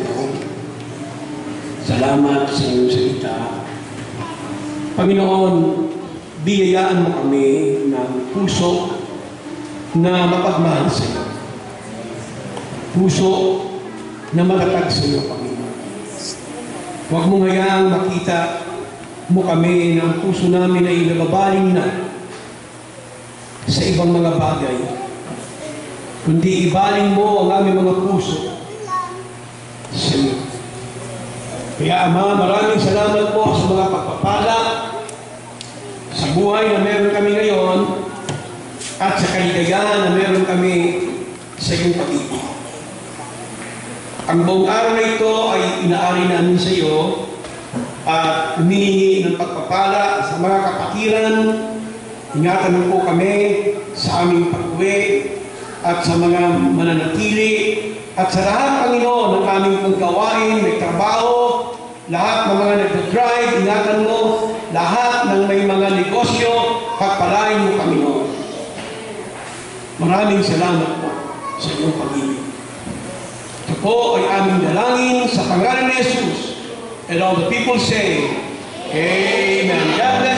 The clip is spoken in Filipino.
Panginoon. Salamat sa iyong salita. Panginoon, biyayaan mo kami ng puso na mapagmahal sa iyo. Puso na matatag sa iyo, Panginoon. Huwag mo hayaang makita mo kami na ang puso namin ay nababaling na sa ibang mga bagay. Kundi ibaling mo ang aming mga puso sa iyo. Kaya Ama, maraming salamat po sa mga pagpapala sa buhay na meron kami ngayon at sa kaligayahan na meron kami sa iyong pag-ibig. Ang buong araw na ito ay inaari namin sa iyo at humihingi ng pagpapala sa mga kapatiran. Ingatan mo po kami sa aming pag-uwi at sa mga mananatili at sa lahat, Panginoon, ng aming paggawain, may trabaho, lahat ng mga nag-drive, ingatan mo, lahat ng may mga negosyo, pagpalain mo, Panginoon. Maraming salamat po sa iyong pag-ibig. Ito po ay aming dalangin sa pangalan ni Jesus. And all the people say, Amen. God bless.